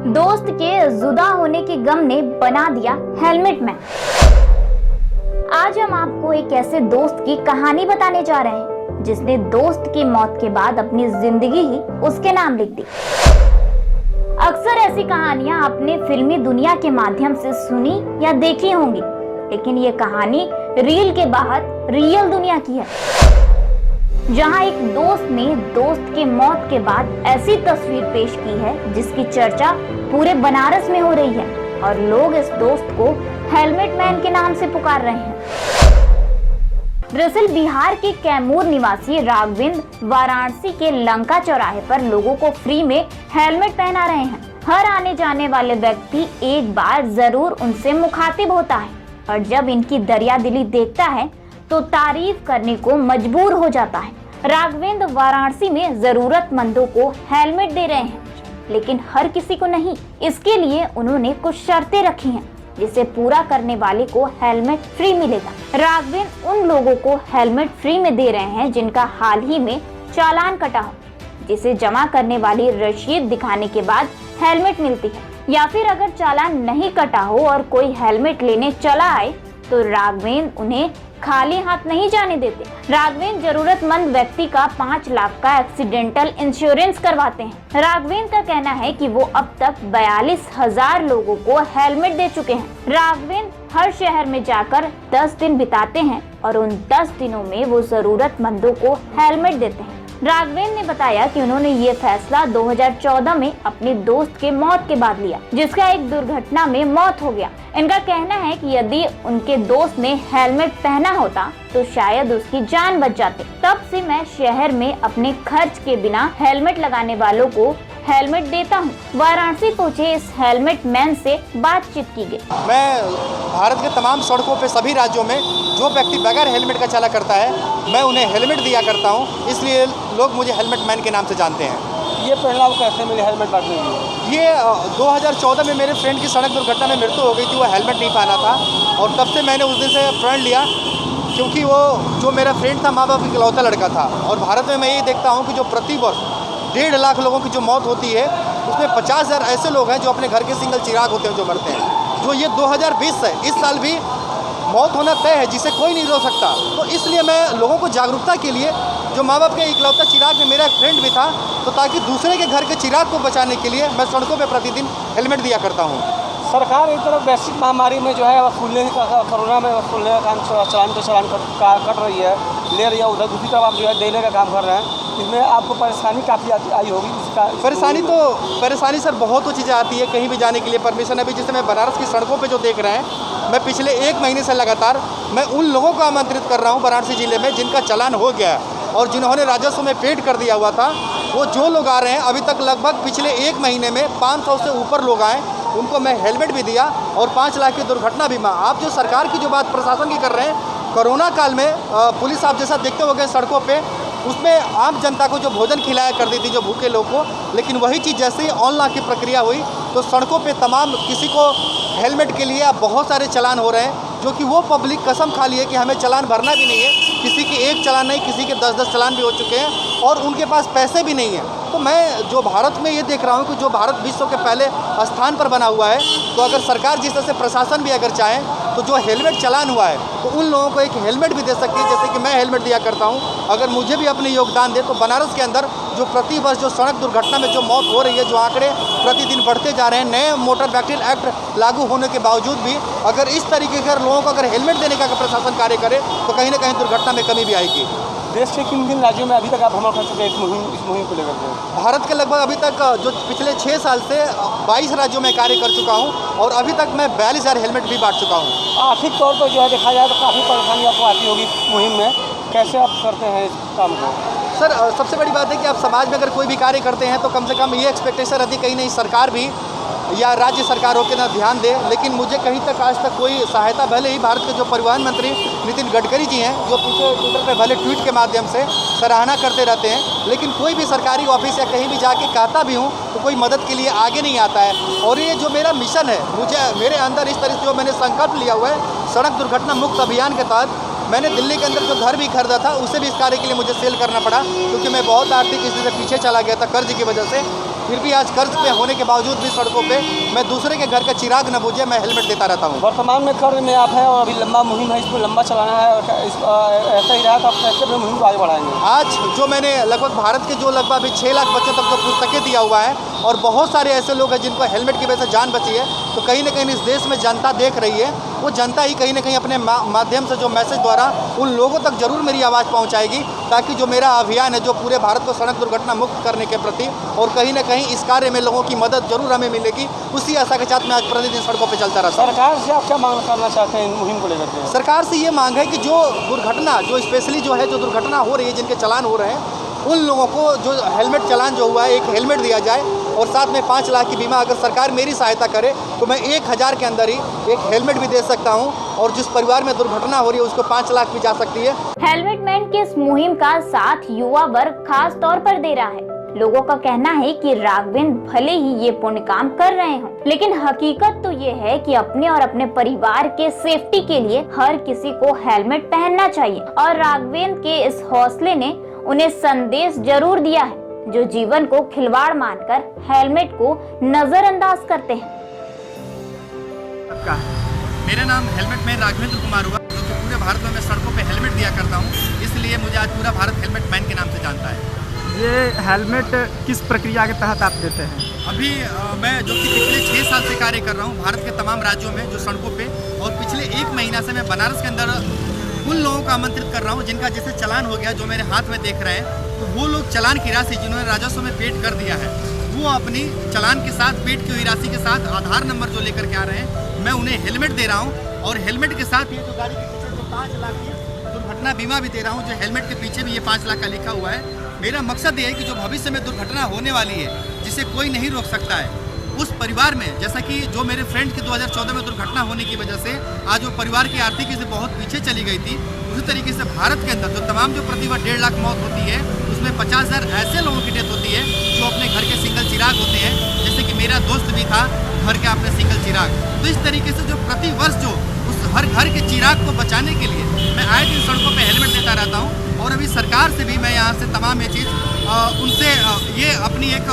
दोस्त के जुदा होने के गम ने बना दिया हेलमेट मैन। आज हम आपको एक ऐसे दोस्त की कहानी बताने जा रहे हैं जिसने दोस्त की मौत के बाद अपनी जिंदगी ही उसके नाम लिख दी। अक्सर ऐसी कहानियां आपने फिल्मी दुनिया के माध्यम से सुनी या देखी होंगी, लेकिन ये कहानी रील के बाहर रियल दुनिया की है, जहां एक दोस्त ने दोस्त की मौत के बाद ऐसी तस्वीर पेश की है जिसकी चर्चा पूरे बनारस में हो रही है और लोग इस दोस्त को हेलमेट मैन के नाम से पुकार रहे हैं। दरअसल बिहार के कैमूर निवासी राघवेंद्र वाराणसी के लंका चौराहे पर लोगों को फ्री में हेलमेट पहना रहे हैं। हर आने जाने वाले व्यक्ति एक बार जरूर उनसे मुखातिब होता है और जब इनकी दरियादिली देखता है तो तारीफ करने को मजबूर हो जाता है। राघवेंद्र वाराणसी में जरूरतमंदों को हेलमेट दे रहे हैं, लेकिन हर किसी को नहीं। इसके लिए उन्होंने कुछ शर्तें रखी हैं, जिसे पूरा करने वाले को हेलमेट फ्री मिलेगा। राघवेंद्र उन लोगों को हेलमेट फ्री में दे रहे हैं जिनका हाल ही में चालान कटा हो, जिसे जमा करने वाली रसीद दिखाने के बाद हेलमेट मिलती है, या फिर अगर चालान नहीं कटा हो और कोई हेलमेट लेने चला आए तो राघवेंद्र उन्हें खाली हाथ नहीं जाने देते। राघवेंद्र जरूरतमंद व्यक्ति का 5 लाख का एक्सीडेंटल इंश्योरेंस करवाते हैं। राघवेंद्र का कहना है कि वो अब तक 42,000 लोगों को हेलमेट दे चुके हैं। राघवेंद्र हर शहर में जाकर 10 दिन बिताते हैं और उन 10 दिनों में वो जरूरतमंदों को हेलमेट देते हैं। राघवेंद्र ने बताया कि उन्होंने ये फैसला 2014 में अपने दोस्त के मौत के बाद लिया, जिसका एक दुर्घटना में मौत हो गया। इनका कहना है कि यदि उनके दोस्त ने हेलमेट पहना होता तो शायद उसकी जान बच जाती। तब से मैं शहर में अपने खर्च के बिना हेलमेट लगाने वालों को हेलमेट देता हूँ। वाराणसी पहुँचे इस हेलमेट मैन से बातचीत की गई। मैं भारत के तमाम सड़कों पे सभी राज्यों में जो व्यक्ति बगैर हेलमेट का चला करता है, मैं उन्हें हेलमेट दिया करता हूँ, इसलिए लोग मुझे हेलमेट मैन के नाम से जानते हैं। ये प्रेरणा कैसे मिली हेलमेट बांटने की? ये 2014 में मेरे फ्रेंड की सड़क दुर्घटना में मृत्यु हो गई थी। वो हेलमेट नहीं पहना था और तब से मैंने उस दिन से प्रण लिया, क्योंकि वो जो मेरा फ्रेंड था माँ बाप की इकलौता लड़का था। और भारत में मैं ये देखता हूँ कि जो प्रति वर्ष 1.5 लाख लोगों की जो मौत होती है, उसमें 50,000 ऐसे लोग हैं जो अपने घर के सिंगल चिराग होते हैं जो मरते हैं। जो ये 2020 है, इस साल भी मौत होना तय है, जिसे कोई नहीं रोक सकता। तो इसलिए मैं लोगों को जागरूकता के लिए, जो माँ बाप के इकलौता चिराग में मेरा एक फ्रेंड भी था, तो ताकि दूसरे के घर के चिराग को बचाने के लिए मैं सड़कों पे प्रतिदिन हेलमेट दिया करता हूँ। सरकार एक तरफ वैश्विक महामारी में जो है वसूलने का, कोरोना में वसूलने का काम चालान कट रही है, ले रही है, उधर दूसरी तरफ आप जो है देने का काम कर रहे हैं। इसमें आपको परेशानी काफ़ी आई होगी। इसका परेशानी सर बहुत चीज़ें आती है। कहीं भी जाने के लिए परमिशन, अभी जैसे मैं बनारस की सड़कों पे जो देख रहे हैं, मैं पिछले 1 महीने से लगातार मैं उन लोगों को आमंत्रित कर रहा हूँ वाराणसी जिले में जिनका चालान हो गया है और जिन्होंने राजस्व में पेड कर दिया हुआ था। वो जो लोग आ रहे हैं, अभी तक लगभग पिछले 1 महीने में 500 से ऊपर लोग आए, उनको मैं हेलमेट भी दिया और 5 लाख की दुर्घटना बीमा। आप जो सरकार की जो बात प्रशासन की कर रहे हैं, कोरोना काल में पुलिस आप जैसा देखते होंगे सड़कों पे, उसमें आम जनता को जो भोजन खिलाया कर दी थी, जो भूखे लोग को, लेकिन वही चीज़ जैसे ही ऑनलाइन की प्रक्रिया हुई तो सड़कों पे तमाम किसी को हेलमेट के लिए अब बहुत सारे चालान हो रहे हैं, जो कि वो पब्लिक कसम खा ली है कि हमें चालान भरना भी नहीं है। किसी के 1 चालान नहीं, किसी के 10-10 चालान भी हो चुके हैं और उनके पास पैसे भी नहीं हैं। तो मैं जो भारत में ये देख रहा हूँ कि जो भारत विश्व के पहले स्थान पर बना हुआ है, तो अगर सरकार जिस तरह से प्रशासन भी अगर चाहे तो जो हेलमेट चालान हुआ है तो उन लोगों को एक हेलमेट भी दे सकती है, जैसे कि मैं हेलमेट दिया करता हूँ। अगर मुझे भी अपने योगदान दे तो बनारस के अंदर जो प्रति वर्ष जो सड़क दुर्घटना में जो मौत हो रही है, जो आंकड़े प्रतिदिन बढ़ते जा रहे हैं, नए मोटर व्हीकल एक्ट लागू होने के बावजूद भी अगर इस तरीके के लोगों को अगर हेलमेट देने का प्रशासन कार्य करे तो कहीं ना कहीं दुर्घटना में कमी भी आएगी। देश के किन राज्यों में अभी तक आप भ्रमण कर चुके हैं इस मुहिम को लेकर? भारत के लगभग अभी तक जो पिछले 6 साल से 22 राज्यों में कार्य कर चुका हूं और अभी तक मैं 42,000 हेलमेट भी बांट चुका हूं। आर्थिक तौर पर जो है देखा जाए तो काफ़ी परेशानी आपको आती होगी मुहिम में, कैसे आप करते हैं इस काम को? सर सबसे बड़ी बात है कि आप समाज में अगर कोई भी कार्य करते हैं तो कम से कम ये एक्सपेक्टेशन रहती है कहीं नहीं सरकार भी या राज्य सरकारों के ना ध्यान दे, लेकिन मुझे कहीं तक आज तक कोई सहायता, भले ही भारत के जो परिवहन मंत्री नितिन गडकरी जी हैं, जो पीछे ट्विटर पे भले ट्वीट के माध्यम से सराहना करते रहते हैं, लेकिन कोई भी सरकारी ऑफिस या कहीं भी जाके कहता भी हूँ तो कोई मदद के लिए आगे नहीं आता है। और ये जो मेरा मिशन है, मेरे अंदर इस तरह से जो मैंने संकल्प लिया हुआ है सड़क दुर्घटना मुक्त अभियान के तहत, मैंने दिल्ली के अंदर जो घर भी खरीदा था उसे भी इस कार्य के लिए मुझे सेल करना पड़ा, क्योंकि मैं बहुत आर्थिक स्थिति से पीछे चला गया था कर्ज की वजह से। फिर भी आज कर्ज पे होने के बावजूद भी सड़कों पे मैं दूसरे के घर का चिराग न बुझे मैं हेलमेट देता रहता हूँ। वर्तमान में कर्ज में आप हैं और अभी लंबा मुहिम है, इसको लंबा चलाना है और ऐसा ही रहा तो आप कैसे अपने मुहिम को आगे बढ़ाएंगे? आज जो मैंने लगभग भारत के जो लगभग अभी 6 लाख बच्चों तक जो पुस्तकें दिया हुआ है और बहुत सारे ऐसे लोग हैं जिनको हेलमेट की वजह से जान बची है, तो कहीं ना कहीं इस देश में जनता देख रही है, वो जनता ही कहीं ना कहीं अपने माध्यम से जो मैसेज द्वारा उन लोगों तक जरूर मेरी आवाज़ पहुंचाएगी, ताकि जो मेरा अभियान है जो पूरे भारत को सड़क दुर्घटना मुक्त करने के प्रति और कहीं ना कहीं इस कार्य में लोगों की मदद जरूर हमें मिलेगी, उसी आशा के साथ मैं आज प्रतिदिन सड़कों पर चलता रहता हूं। सरकार से आप क्या मांग करना चाहते हैं इन मुहिम को लेकर के? सरकार से ये मांग है कि जो दुर्घटना जो स्पेशली जो है जो दुर्घटना हो रही है, जिनके चालान हो रहे हैं, उन लोगों को जो हेलमेट चालान जो हुआ है एक हेलमेट दिया जाए और साथ में 5 लाख की बीमा। अगर सरकार मेरी सहायता करे तो मैं 1000 के अंदर ही एक हेलमेट भी दे सकता हूं और जिस परिवार में दुर्घटना हो रही है उसको 5 लाख भी जा सकती है। हेलमेट मैन की इस मुहिम का साथ युवा वर्ग खास तौर पर दे रहा है। लोगों का कहना है कि राघवेंद्र भले ही ये पुण्य काम कर रहे हों, लेकिन हकीकत तो ये है कि अपने और अपने परिवार के सेफ्टी के लिए हर किसी को हेलमेट पहनना चाहिए और राघवेंद्र के इस हौसले ने उन्हें संदेश जरूर दिया है, जो जीवन को खिलवाड़ मानकर हेलमेट को नजरअंदाज करते हैं। मेरा नाम हेलमेट मैन राघवेंद्र कुमार हुआ, जो कि पूरे भारत में मैं सड़कों पे हेलमेट दिया करता हूँ, इसलिए मुझे आज पूरा भारत हेलमेट मैन के नाम से जानता है। ये हेलमेट किस प्रक्रिया के तहत आप देते हैं? अभी मैं जो कि पिछले 6 साल से कार्य कर रहा हूँ भारत के तमाम राज्यों में जो सड़कों पे, और पिछले 1 महीना से मैं बनारस के अंदर उन लोगों को आमंत्रित कर रहा हूँ जिनका जैसे चालान हो गया, जो मेरे हाथ में देख रहे हैं, तो वो लोग चालान की राशि जिन्होंने राजस्व में पेड कर दिया है, वो अपनी चालान के साथ पेड की हुई राशि के साथ आधार नंबर जो लेकर के आ रहे हैं, मैं उन्हें हेलमेट दे रहा हूँ और हेलमेट के साथ ये जो गाड़ी के पीछे जो 5 लाख की दुर्घटना बीमा भी दे रहा हूँ, जो हेलमेट के पीछे भी ये 5 लाख का लिखा हुआ है। मेरा मकसद ये है कि जो भविष्य में दुर्घटना होने वाली है जिसे कोई नहीं रोक सकता है, उस परिवार में, जैसा कि जो मेरे फ्रेंड की 2014 में दुर्घटना होने की वजह से आज वो परिवार की आर्थिकी से बहुत पीछे चली गई थी, उसी तरीके से भारत के अंदर जो तमाम जो प्रतिवर्ष 1.5 लाख मौत होती है, उसमें 50,000 ऐसे लोगों की डेथ होती है जो अपने घर के सिंगल चिराग होते हैं, जैसे कि मेरा दोस्त भी था घर के अपने सिंगल चिराग। तो इस तरीके से जो प्रतिवर्ष जो उस हर घर के चिराग को बचाने के लिए मैं आए दिन सड़कों पर हेलमेट देता रहता हूँ। और अभी सरकार से भी मैं यहाँ से तमाम ये चीज़ उनसे ये अपनी एक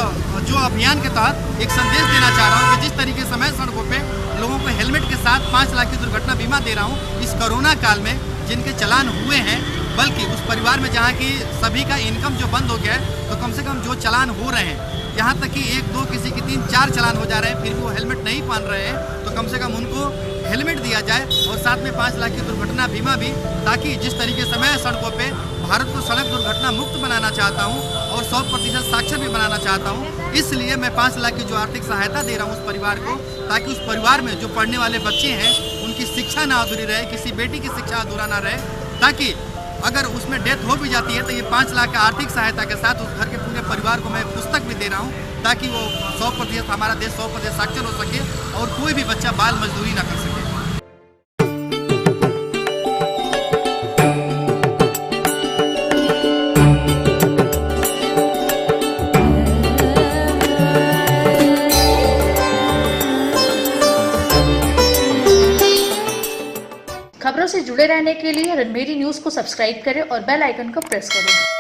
जो अभियान के तहत एक संदेश देना चाह रहा हूँ कि जिस तरीके से मैं सड़कों पे लोगों को हेलमेट के साथ 5 लाख की दुर्घटना बीमा दे रहा हूँ, इस कोरोना काल में जिनके चालान हुए हैं, बल्कि उस परिवार में जहाँ की सभी का इनकम जो बंद हो गया है, तो कम से कम जो चालान हो रहे हैं, यहाँ तक कि 1, 2 किसी की 3, 4 चालान हो जा रहे हैं, फिर भी वो हेलमेट नहीं पहन रहे हैं, तो कम से कम उनको हेलमेट दिया जाए और साथ में 5 लाख की दुर्घटना बीमा भी, ताकि जिस तरीके से मैं सड़कों पे भारत को सड़क दुर्घटना मुक्त बनाना चाहता हूँ और 100% साक्षर भी बनाना चाहता हूँ, इसलिए मैं 5 लाख की जो आर्थिक सहायता दे रहा हूँ उस परिवार को, ताकि उस परिवार में जो पढ़ने वाले बच्चे हैं उनकी शिक्षा ना अधूरी रहे, किसी बेटी की शिक्षा अधूरा ना रहे, ताकि अगर उसमें डेथ हो भी जाती है तो ये 5 लाख का आर्थिक सहायता के साथ उस घर के पूरे परिवार को मैं पुस्तक भी दे रहा हूँ, ताकि वो 100% हमारा देश 100% साक्षर हो सके और कोई भी बच्चा बाल मजदूरी ना कर सके। खबरों से जुड़े रहने के लिए रणमेरी न्यूज़ को सब्सक्राइब करें और बेल आइकन को प्रेस करें।